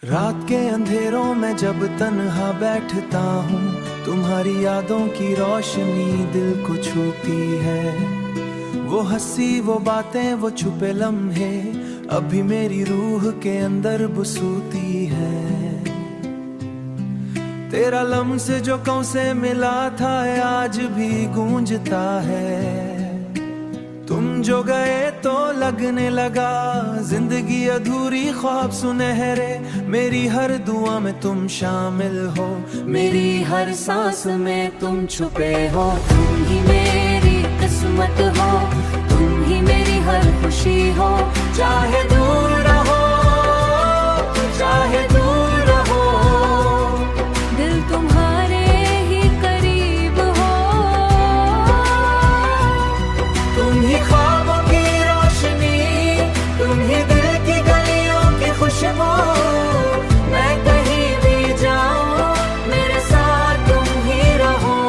रात के अंधेरों में जब तन्हा बैठता हूँ, तुम्हारी यादों की रोशनी दिल को छूती है। वो हंसी, वो बातें, वो छुपे लम्हे अभी मेरी रूह के अंदर बसूती है। तेरा लम्स जो कौं से मिला था आज भी गूंजता है। तुम जो गए तो लगने लगा जिंदगी अधूरी, ख्वाब सुनहरे, मेरी हर दुआ में तुम शामिल हो, मेरी हर सांस में तुम छुपे हो। तुम ही मेरी किस्मत हो, तुम ही मेरी हर खुशी हो। चाहे दूर रहो, चाहे दूर रहो, दिल तुम्हारे ही करीब हो। तुम ही ख्वाबों की रोशनी, तुम ही दिल की गलियों की खुशबू। मैं कहीं भी जाऊं, मेरे साथ तुम ही रहो।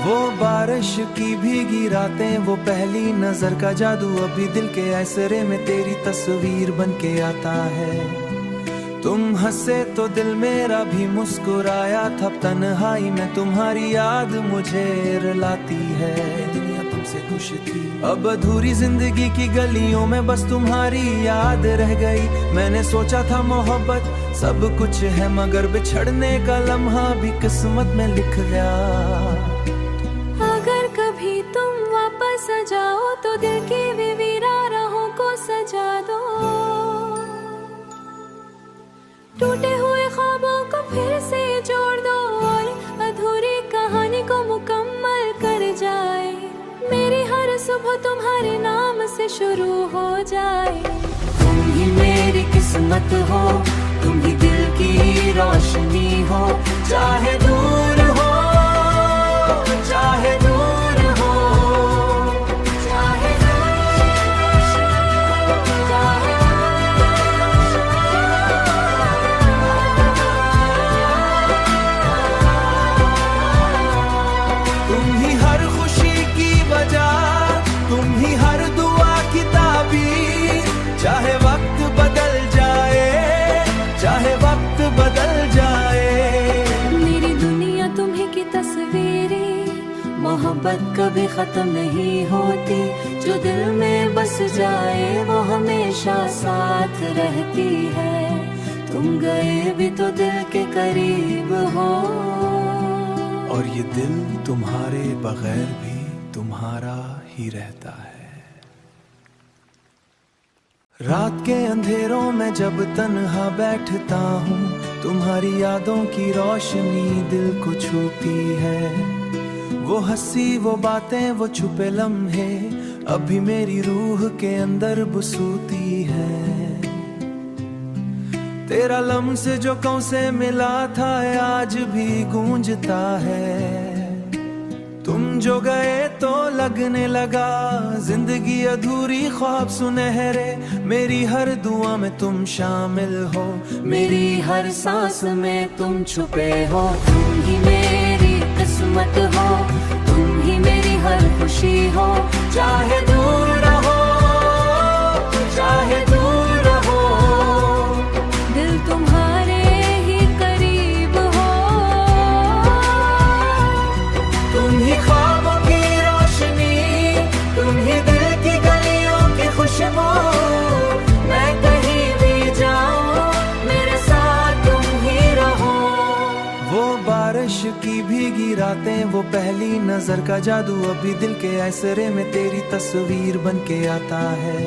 वो बारिश की भीगी रातें, वो पहली नजर का जादू, अभी दिल के ऐसरे में तेरी तस्वीर बन के आता है। तुम हंसे तो दिल मेरा भी मुस्कुराया था, तन्हाई में तुम्हारी याद मुझे रुलाती है। दुनिया तुमसे खुश थी, अब अधूरी जिंदगी की गलियों में बस तुम्हारी याद रह गई। मैंने सोचा था मोहब्बत सब कुछ है, मगर बिछड़ने का लम्हा भी किस्मत में लिख गया। अगर कभी तुम वापस आ जाओ तो दिल की विवीरा राहों को सजा दो। टूटे हुए ख्वाबों को फिर से जोड़ दो और अधूरी कहानी को मुकम्मल कर जाए। मेरी हर सुबह तुम्हारे नाम से शुरू हो जाए। तुम ही मेरी किस्मत हो, तुम ही दिल की रोशनी हो। चाहे दूर हो, चाहे दूर हो, चाहे तुम ही हर खुशी की वजह, तुम ही हर दुआ की ताबीर। चाहे वक्त बदल जाए, चाहे वक्त बदल जाए, मेरी दुनिया तुम्ही की तस्वीरें। मोहब्बत कभी खत्म नहीं होती, जो दिल में बस जाए वो हमेशा साथ रहती है। तुम गए भी तो दिल के करीब हो, और ये दिल तुम्हारे बगैर भी तुम्हारा ही रहता है। रात के अंधेरों में जब तन्हा बैठता हूँ, तुम्हारी यादों की रोशनी दिल को छूती है। वो हंसी, वो बातें, वो छुपे लम्हे अभी मेरी रूह के अंदर बसूती है। तेरा लम्स जो कौं से मिला था आज भी गूंजता है। तुम जो गए तो लगने लगा जिंदगी अधूरी, ख्वाब सुनहरे, मेरी हर दुआ में तुम शामिल हो, मेरी हर सांस में तुम छुपे हो। तुम ही मेरी किस्मत हो, तुम ही मेरी हर खुशी हो। चाहे दूर रहो, चाहे दूर रहो, दिल तुम्हारे ही करीब हो। तुम ही ख्वाबों की रोशनी, तुम ही दिल की गलियों की खुशबू। मैं कहीं भी जाऊं, मेरे साथ तुम ही रहो। वो बारिश की भीगी रातें, वो पहली नजर का जादू, अभी दिल के ऐसरे में तेरी तस्वीर बन के आता है।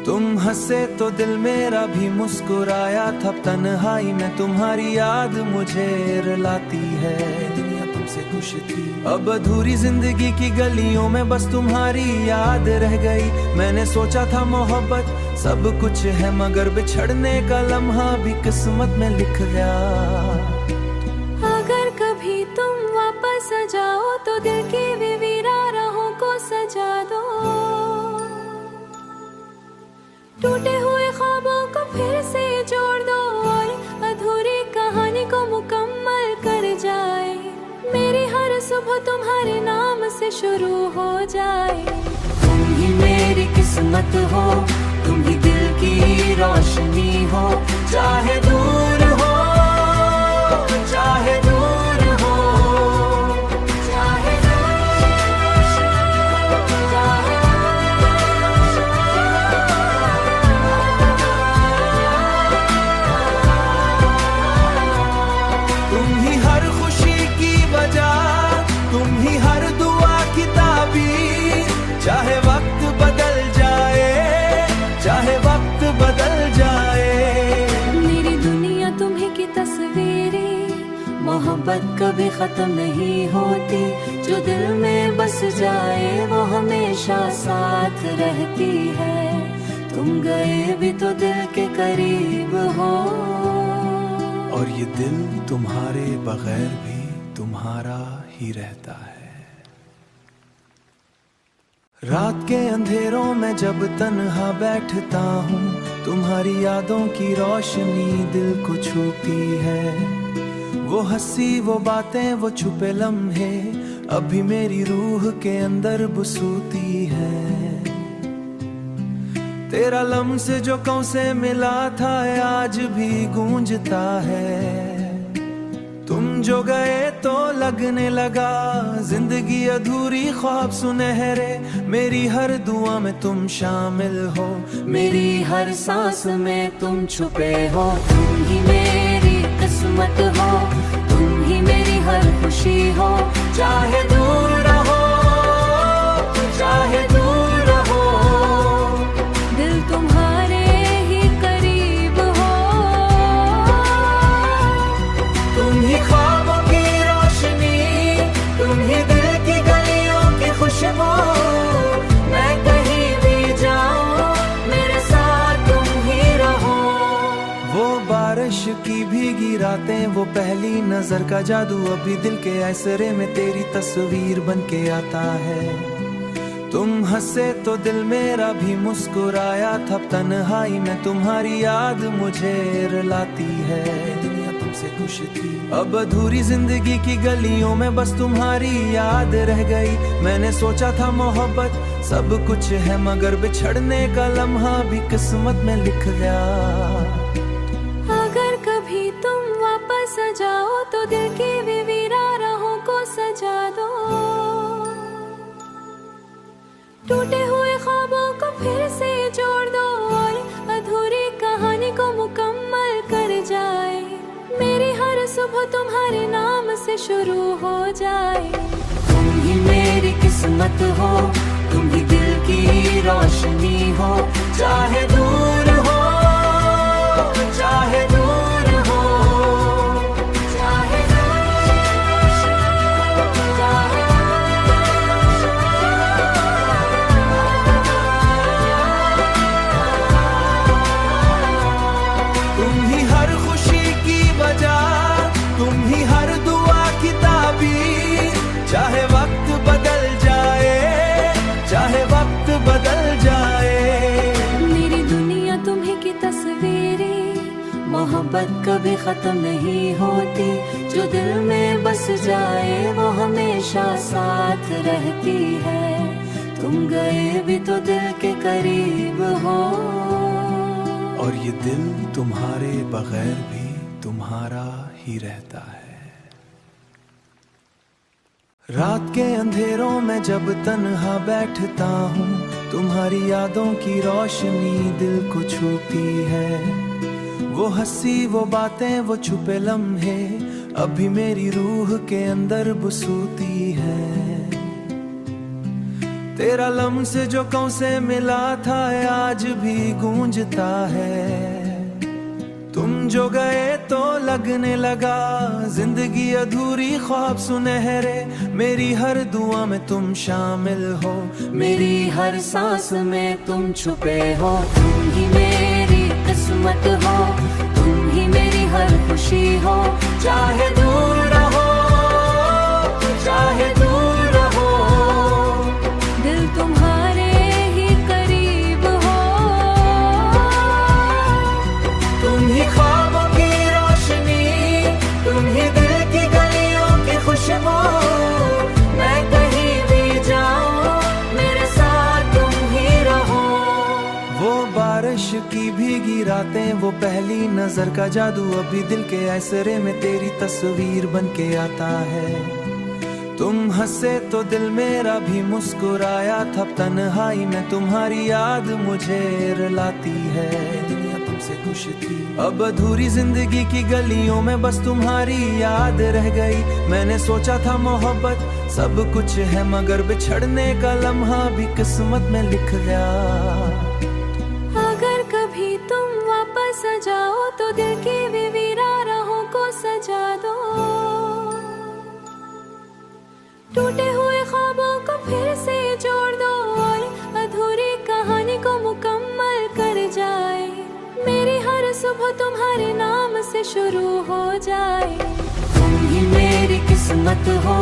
तुम हंसे तो दिल मेरा भी मुस्कुराया था, तन्हाई में तुम्हारी याद मुझे रुलाती है। दुनिया तुमसे खुश थी, अब अधूरी जिंदगी की गलियों में बस तुम्हारी याद रह गई। मैंने सोचा था मोहब्बत सब कुछ है, मगर बिछड़ने का लम्हा भी किस्मत में लिख गया। अगर कभी तुम वापस आ जाओ तो दिल की विवीरा राहों को सजा दो। टूटे हुए ख्वाबों को फिर से जोड़ दो और अधूरी कहानी को मुकम्मल कर जाए। मेरी हर सुबह तुम्हारे नाम से शुरू हो जाए। तुम ही मेरी किस्मत हो, तुम ही दिल की रोशनी हो। चाहे दूर मोहब्बत कभी खत्म नहीं होती, जो दिल में बस जाए वो हमेशा साथ रहती है। तुम गए भी तो दिल के करीब हो, और ये दिल तुम्हारे बगैर भी तुम्हारा ही रहता है। रात के अंधेरों में जब तन्हा बैठता हूँ, तुम्हारी यादों की रोशनी दिल को छूती है। वो हंसी वो बातें वो छुपे लम्हे अभी मेरी रूह के अंदर बसूती है। तेरा लम्स जो कौं से मिला था आज भी गूंजता है। तुम जो गए तो लगने लगा जिंदगी अधूरी, ख्वाब सुनहरे मेरी हर दुआ में तुम शामिल हो, मेरी हर सांस में तुम छुपे हो। तुम ही मेरी किस्मत हो, तुम ही मेरी हर खुशी हो। चाहे दूर रहो चाहे दूर रहो, दिल तुम्हारे ही करीब हो। तुम ही ख्वाबों की रोशनी, तुम ही दिल की गलियों की खुशबू। मैं कहीं भी जाऊं मेरे साथ तुम ही रहो। वो बारिश की भीगी रातें, वो पहली नजर का जादू अभी दिल के ऐसरे में तेरी तस्वीर बन के आता है। तुम हंसे तो दिल मेरा भी मुस्कुराया था, तन्हाई में तुम्हारी याद मुझे रुलाती है। दुनिया तुमसे खुश थी, अब अधूरी जिंदगी की गलियों में बस तुम्हारी याद रह गई। मैंने सोचा था मोहब्बत सब कुछ है, मगर बिछड़ने का लम्हा भी किस्मत में लिख गया। अगर कभी तुम वापस आ जाओ तो दिल की विवीरा राहों को सजा दो। टूटे हुए ख्वाबों को फिर से जोड़ दो, और अधूरी कहानी को मुकम्मल कर जाए। मेरी हर सुबह तुम्हारे नाम से शुरू हो जाए। तुम ही मेरी किस्मत हो, तुम ही दिल की रोशनी हो। चाहे दूर हो चाहे दूर हो, चाहे तुम ही हर खुशी की वजह, तुम ही हर दुआ की ताबीर। चाहे वक्त बदल जाए चाहे वक्त बदल जाए, मेरी दुनिया तुम्ही की तस्वीरें। मोहब्बत कभी खत्म नहीं होती, जो दिल में बस जाए वो हमेशा साथ रहती है। तुम गए भी तो दिल के करीब हो, और ये दिल तुम्हारे बगैर भी तुम्हारा ही रहता है। रात के अंधेरों में जब तन्हा बैठता हूँ, तुम्हारी यादों की रोशनी दिल को छूती है। वो हंसी वो बातें वो छुपे लम्हे अभी मेरी रूह के अंदर बसूती है। तेरा लम्स जो कौं से मिला था आज भी गूंजता है। तुम जो गए तो लगने लगा जिंदगी अधूरी, ख्वाब सुनहरे मेरी हर दुआ में तुम शामिल हो। मेरी हर सांस में तुम छुपे हो। तुम ही मेरी किस्मत हो, तुम ही मेरी हर खुशी हो। चाहे दूर रहो चाहे दूर रहो, दिल तुम्हारे ही करीब हो। तुम ही ख्वाबों की रोशनी, तुम ही दिल की गलियों की खुशबू। मैं कहीं भी जाऊं मेरे साथ तुम ही रहो। वो बारिश की भीगी रातें, वो पहली नजर का जादू अभी दिल के ऐसरे में तेरी तस्वीर बन के आता है। तुम हंसे तो दिल मेरा भी मुस्कुराया था, तन्हाई में तुम्हारी याद मुझे रुलाती है। दुनिया तुमसे खुश थी, अब अधूरी जिंदगी की गलियों में बस तुम्हारी याद रह गई। मैंने सोचा था मोहब्बत सब कुछ है, मगर बिछड़ने का लम्हा भी किस्मत में लिख गया। अगर कभी तुम वापस आ जाओ तो दिल की विवीरा राहों को सजा दो। सुबह तुम्हारे नाम से शुरू हो जाए। तुम ही मेरी किस्मत हो,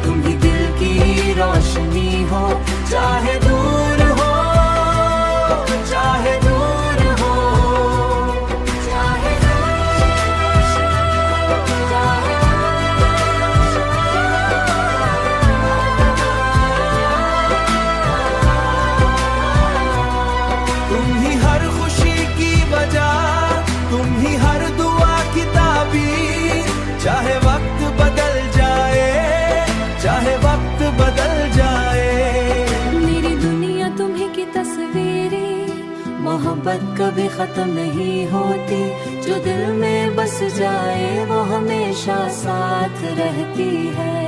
तुम ही दिल की रोशनी हो, चाहे दूर हो, चाहे दूर हो, चाहे तुम ही हर खुशी की वजह, तुम ही हर दुआ की ताबीर, चाहे वक्त बदल जाए, चाहे वक्त बदल जाए। मेरी दुनिया तुम्ही की तस्वीरें, मोहब्बत कभी खत्म नहीं होती, जो दिल में बस जाए वो हमेशा साथ रहती है।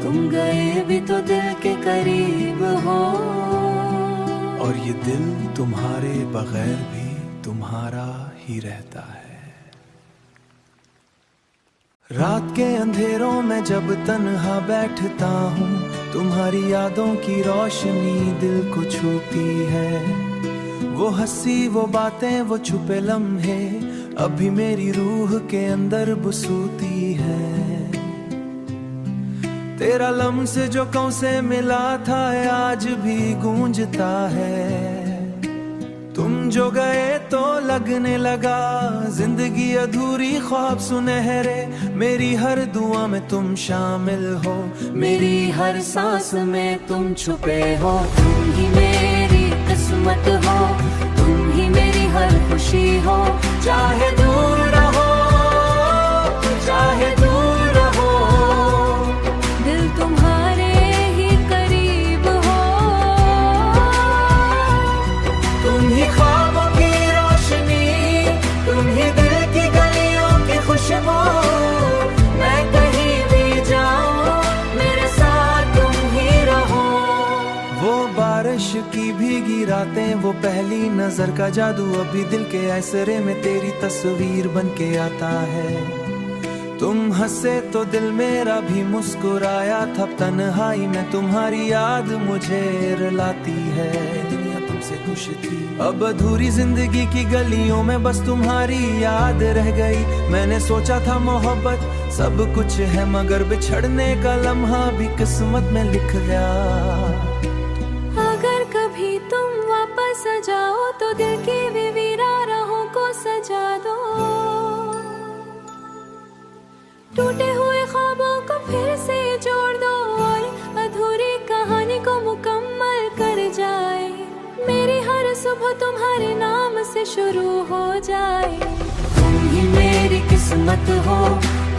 तुम गए भी तो दिल के करीब हो, और ये दिल तुम्हारे बगैर भी तुम्हारा ही रहता है। रात के अंधेरों में जब तन्हा बैठता हूँ, तुम्हारी यादों की रोशनी दिल को छूती है। वो हंसी, वो बातें, वो छुपे लम्हे अभी मेरी रूह के अंदर बसूती है। तेरा लम्स जो कौं से मिला था आज भी गूंजता है। तुम जो गए तो लगने लगा जिंदगी अधूरी, ख्वाब सुनहरे, मेरी हर दुआ में तुम शामिल हो, मेरी हर सांस में तुम छुपे हो। तुम ही मेरी किस्मत हो, तुम ही मेरी हर खुशी हो, चाहे दूर रहो, चाहे दूर रहो, दिल तुम्हारे ही करीब हो। तुम ही ख्वाबों की रोशनी, तुम ही दिल की गलियों की खुशबू, मैं कहीं भी जाऊं मेरे साथ तुम ही रहो। वो बारिश की भीगी रातें, वो पहली नजर का जादू, अभी दिल के ऐसरे में तेरी तस्वीर बन के आता है। तुम हंसे तो दिल मेरा भी मुस्कुराया था, तन्हाई में तुम्हारी याद मुझे रुलाती है। दुनिया तुमसे खुश थी, अब अधूरी जिंदगी की गलियों में बस तुम्हारी याद रह गई। मैंने सोचा था मोहब्बत सब कुछ है, मगर बिछड़ने का लम्हा भी किस्मत में लिख गया। अगर कभी तुम वापस आ जाओ तो दिल की वीवीरा राहों को सजा दो। टूटे हुए ख्वाबों को फिर से जोड़ दो, और अधूरी कहानी को मुकम्मल कर जाए। मेरी हर सुबह तुम्हारे नाम से शुरू हो जाए। तुम ही मेरी किस्मत हो,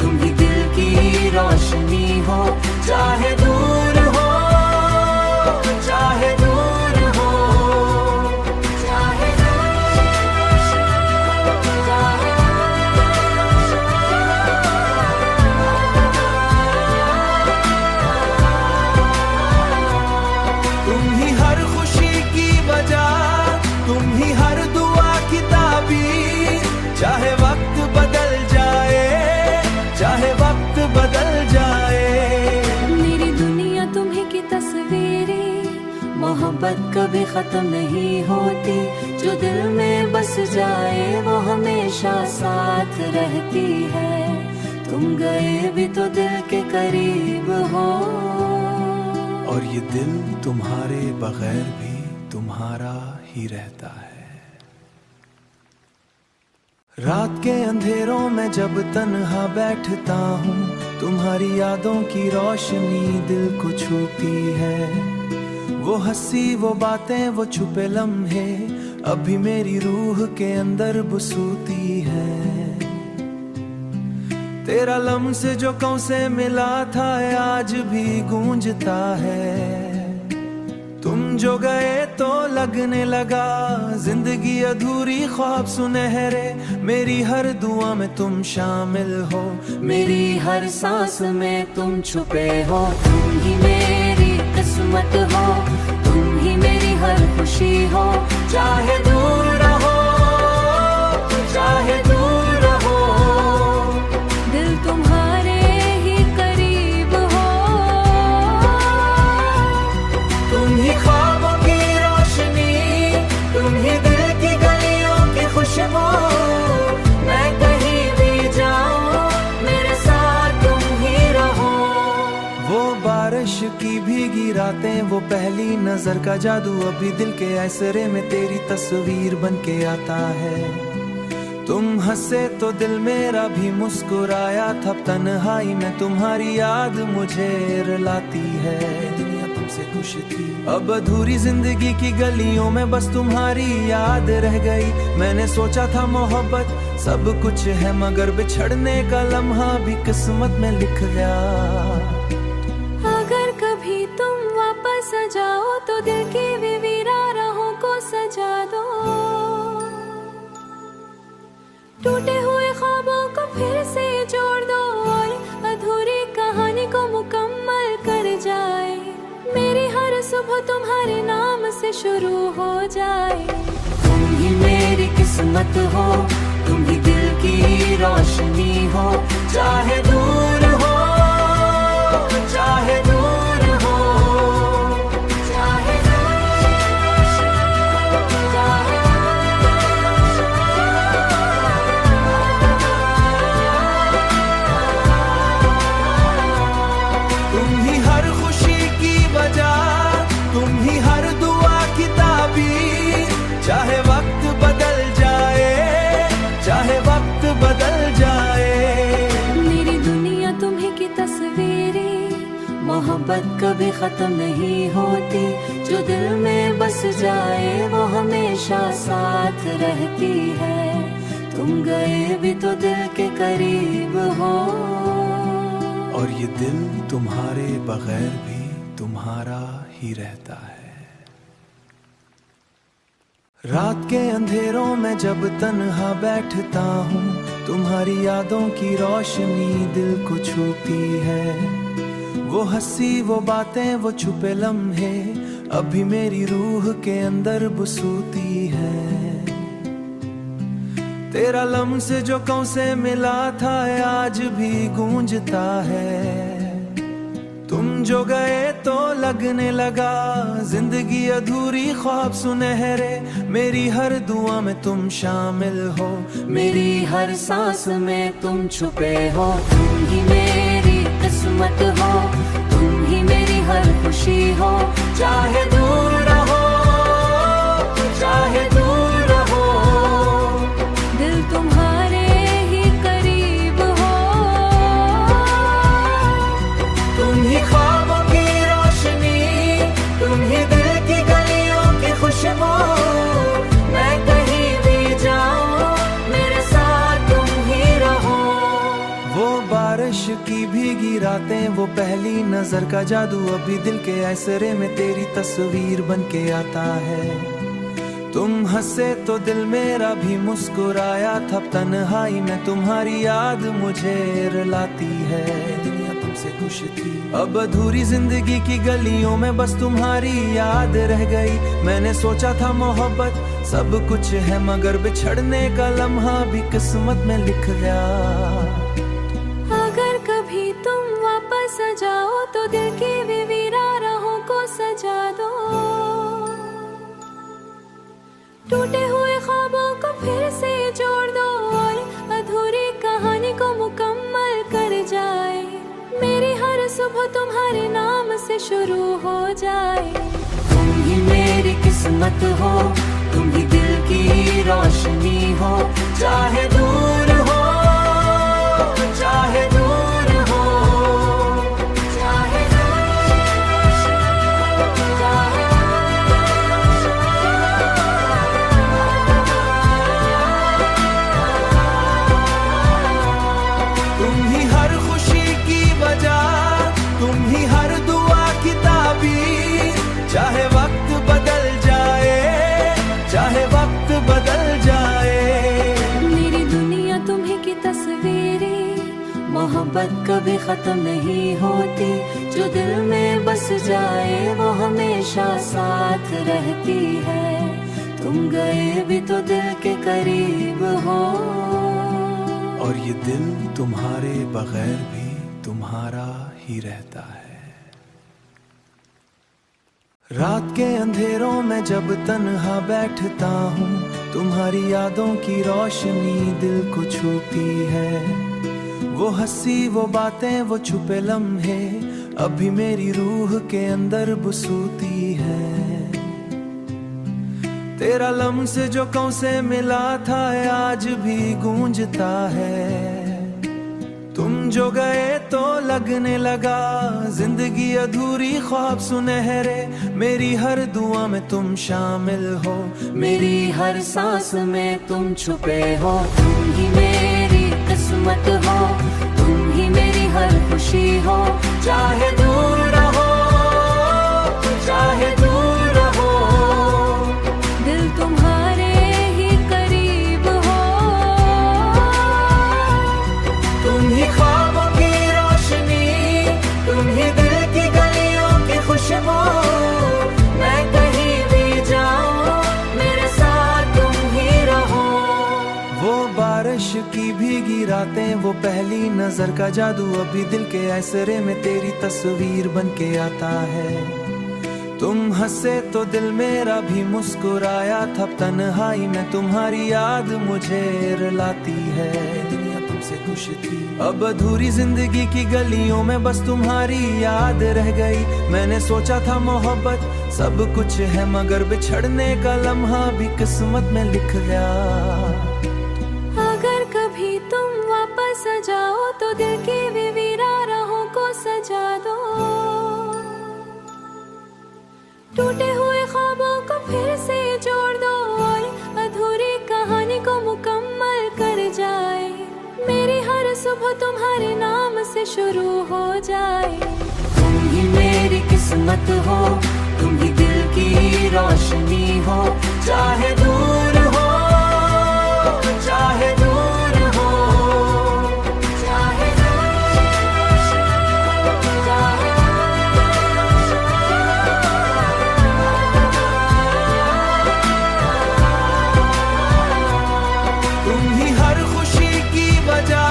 तुम ही दिल की रोशनी हो, चाहे दूर हो, चाहे दूर हो, चाहे तुम ही हर खुशी की वजह, तुम ही हर दुआ की ताबीर, चाहे वक्त बदल जाए, चाहे वक्त बदल जाए। मेरी दुनिया तुम्ही की तस्वीरें, मोहब्बत कभी खत्म नहीं होती, जो दिल में बस जाए वो हमेशा साथ रहती है। तुम गए भी तो दिल के करीब हो, और ये दिल तुम्हारे बगैर भी तुम्हारा ही रहता है। रात के अंधेरों में जब तन्हा बैठता हूँ, तुम्हारी यादों की रोशनी दिल को छूती है। वो हंसी, वो बातें, वो छुपे लम्हे अभी मेरी रूह के अंदर बसूती है। तेरा लम्स जो कौं से मिला था आज भी गूंजता है। तुम जो गए तो लगने लगा जिंदगी अधूरी, ख्वाब सुनहरे, मेरी हर दुआ में तुम शामिल हो, मेरी हर सांस में तुम छुपे हो। तुम ही मेरी किस्मत हो, तुम ही मेरी हर खुशी हो, चाहे दूर रहो, चाहे दूर रहो, दिल तुम्हारे ही करीब हो। तुम ही ख्वाबों की रोशनी, तुम ही दिल की गलियों की खुशबू, भीगी रातें वो पहली नजर का जादू अभी दिल के ऐसरे में तेरी तस्वीर बन के आता है। तुम हंसे तो दिल मेरा भी मुस्कुराया था, तन्हाई में तुम्हारी याद मुझे रुलाती है। दुनिया तुमसे खुश थी, अब अधूरी जिंदगी की गलियों में बस तुम्हारी याद रह गई। मैंने सोचा था मोहब्बत सब कुछ है, मगर बिछड़ने का लम्हा भी किस्मत में लिख गया। अगर कभी तुम वापस आ जाओ तो दिल की विवीरा राहों को सजा दो, टूटे हुए ख्वाबों को फिर से जोड़ दो और अधूरी कहानी को मुकम्मल कर जाए। मेरी हर सुबह तुम्हारे नाम से शुरू हो जाए। तुम ही मेरी किस्मत हो, तुम ही दिल की रोशनी हो, चाहे दूर हो चाहे दूर हो, चाहे तुम ही हर खुशी की वजह, तुम ही हर दुआ की ताबीर। चाहे वक्त बदल जाए, चाहे वक्त बदल जाए, मेरी दुनिया तुम्ही की तस्वीरें। मोहब्बत कभी खत्म नहीं होती, जो दिल में बस जाए वो हमेशा साथ रहती है। तुम गए भी तो दिल के करीब हो, और ये दिल तुम्हारे बगैर भी तुम्हारा ही रहता है। रात के अंधेरों में जब तन्हा बैठता हूँ, तुम्हारी यादों की रोशनी दिल को छूती है। वो हंसी वो बातें वो छुपे लम्हे अभी मेरी रूह के अंदर बसूती है। तेरा लम्स जो कौं से मिला था आज भी गूंजता है। तुम जो गए तो लगने लगा जिंदगी अधूरी, ख्वाब सुनहरे मेरी हर दुआ में तुम शामिल हो। मेरी हर सांस में तुम छुपे हो, तुम ही मेरी किस्मत हो, तुम ही मेरी हर खुशी हो, चाहे दूर रहो चाहे दूर रहो, दिल तुम्हारे ही करीब हो। तुम ही ख्वाबों की रोशनी, तुम ही दिल की गलियों की खुशबू। मैं कहीं भी जाऊं मेरे साथ तुम ही रहो। वो बारिश की भीगी रातें वो पहली नजर का जादू अभी दिल के ऐसरे में तेरी तस्वीर बन के आता है। तुम हंसे तो दिल मेरा भी मुस्कुराया था, तन्हाई में तुम्हारी याद मुझे रुलाती है। दुनिया तुमसे खुश थी, अब अधूरी जिंदगी की गलियों में बस तुम्हारी याद रह गई। मैंने सोचा था मोहब्बत सब कुछ है, मगर बिछड़ने का लम्हा भी किस्मत में लिख गया। अगर कभी तुम वापस आ जाओ तो दिल की विवीरा राहों को सजा दो, टूटे हुए ख्वाबों को फिर से जोड़ दो और अधूरी कहानी को मुकम्मल कर जाए। मेरी हर सुबह तुम्हारे नाम से शुरू हो जाए। तुम ही मेरी किस्मत हो, तुम ही दिल की रोशनी हो, चाहे दूर हो चाहे दूर हो, चाहे तुम ही हर खुशी की वजह, तुम ही हर दुआ की ताबीर। चाहे वक्त बदल जाए, चाहे वक्त बदल जाए, मेरी दुनिया तुम्ही की तस्वीरें। मोहब्बत कभी खत्म नहीं होती, जो दिल में बस जाए वो हमेशा साथ रहती है। तुम गए भी तो दिल के करीब हो, और ये दिल तुम्हारे बगैर भी तुम्हारा ही रहता है। रात के अंधेरों में जब तन्हा बैठता हूँ, तुम्हारी यादों की रोशनी दिल को छूती है। वो हंसी वो बातें वो छुपे लम्हे अभी मेरी रूह के अंदर बसूती है। तेरा लम्स जो कौं से मिला था आज भी गूंजता है। तुम जो गए तो लगने लगा जिंदगी अधूरी, ख्वाब सुनहरे, मेरी हर दुआ में तुम शामिल हो। मेरी हर सांस में तुम छुपे हो, तुम ही मेरी किस्मत हो, तुम ही मेरी हर खुशी हो। चाहे दूर रहो, चाहे दूर रहो, दिल तुम्हारे ही करीब हो। तुम ही ख्वाबों की रोशनी, तुम ही दिल की गलियों की खुशबू। मैं कहीं भी जाऊं, मेरे साथ तुम ही रहो। वो बारिश की भीगी रातें, वो पहली नजर का जादू, अभी दिल के ऐसरे में तेरी तस्वीर बन के आता है। तुम हंसे तो दिल मेरा भी मुस्कुराया था, तन्हाई में तुम्हारी याद मुझे रुलाती है। दुनिया तुमसे खुश थी, अब अधूरी जिंदगी की गलियों में बस तुम्हारी याद रह गई। मैंने सोचा था मोहब्बत सब कुछ है, मगर बिछड़ने का लम्हा भी किस्मत में लिख गया। अगर कभी तुम वापस आ जाओ तो दिल की विवीरा राहों को सजा दो। टूटे हुए ख्वाबों को फिर से जोड़ दो और अधूरी कहानी को मुकम्मल कर जाए। मेरी हर सुबह तुम्हारे नाम से शुरू हो जाए। तुम ही मेरी किस्मत हो, तुम ही दिल की रोशनी हो। चाहे दूर हो, चाहे दूर हो, चाहे तुम ही हर खुशी की वजह,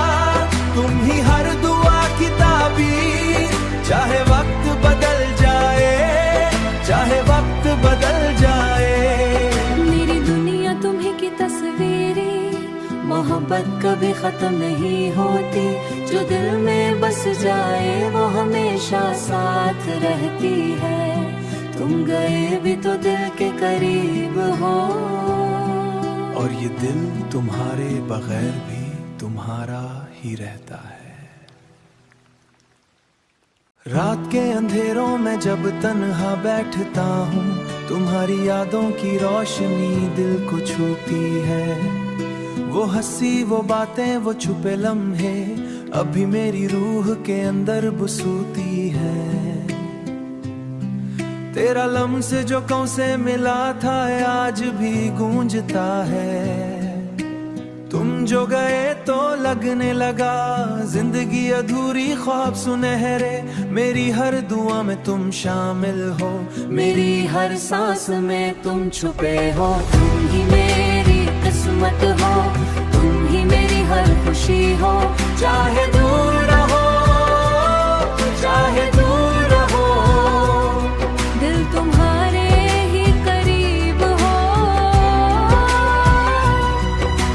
तुम ही हर दुआ की ताबीर। चाहे वक्त बदल जाए, चाहे वक्त बदल जाए, मेरी दुनिया तुम्ही की तस्वीरें। मोहब्बत कभी खत्म नहीं होती, जो दिल में बस जाए वो हमेशा साथ रहती है। तुम गए भी तो दिल के करीब हो, और ये दिल तुम्हारे बगैर भी तुम्हारा ही रहता है। रात के अंधेरों में जब तन्हा बैठता हूँ, तुम्हारी यादों की रोशनी दिल को छूती है। वो हंसी, वो बातें, वो छुपे लम्हे, अभी मेरी रूह के अंदर बसूती है। तेरा लम्स जो कौं से मिला था आज भी गूंजता है। तुम जो गए तो लगने लगा जिंदगी अधूरी, ख्वाब सुनहरे, मेरी हर दुआ में तुम शामिल हो। मेरी हर सांस में तुम छुपे हो, तुम ही मेरी किस्मत हो, तुम ही मेरी हर खुशी हो। चाहे दूर रहो, चाहे दूर रहो, दिल तुम्हारे ही करीब हो।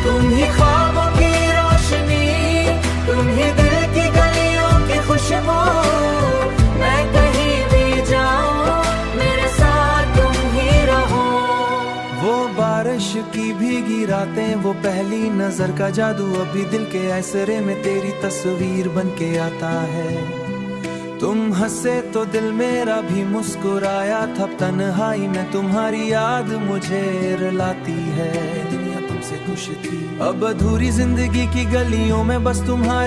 तुम ही ख्वाबों की रोशनी, तुम ही दिल की गलियों की खुशबू। मैं कहीं भी जाऊं, मेरे साथ तुम ही रहो। वो बारिश की भीगी रातें, वो पहली नजर का जादू, अभी दिल के ऐसरे में तेरी तस्वीर बन के आता है। तुम हंसे तो दिल मेरा भी मुस्कुराया था, तन्हाई में तुम्हारी याद मुझे रुलाती है। दुनिया तुमसे खुश थी, अब अधूरी जिंदगी की गलियों में बस तुम्हारी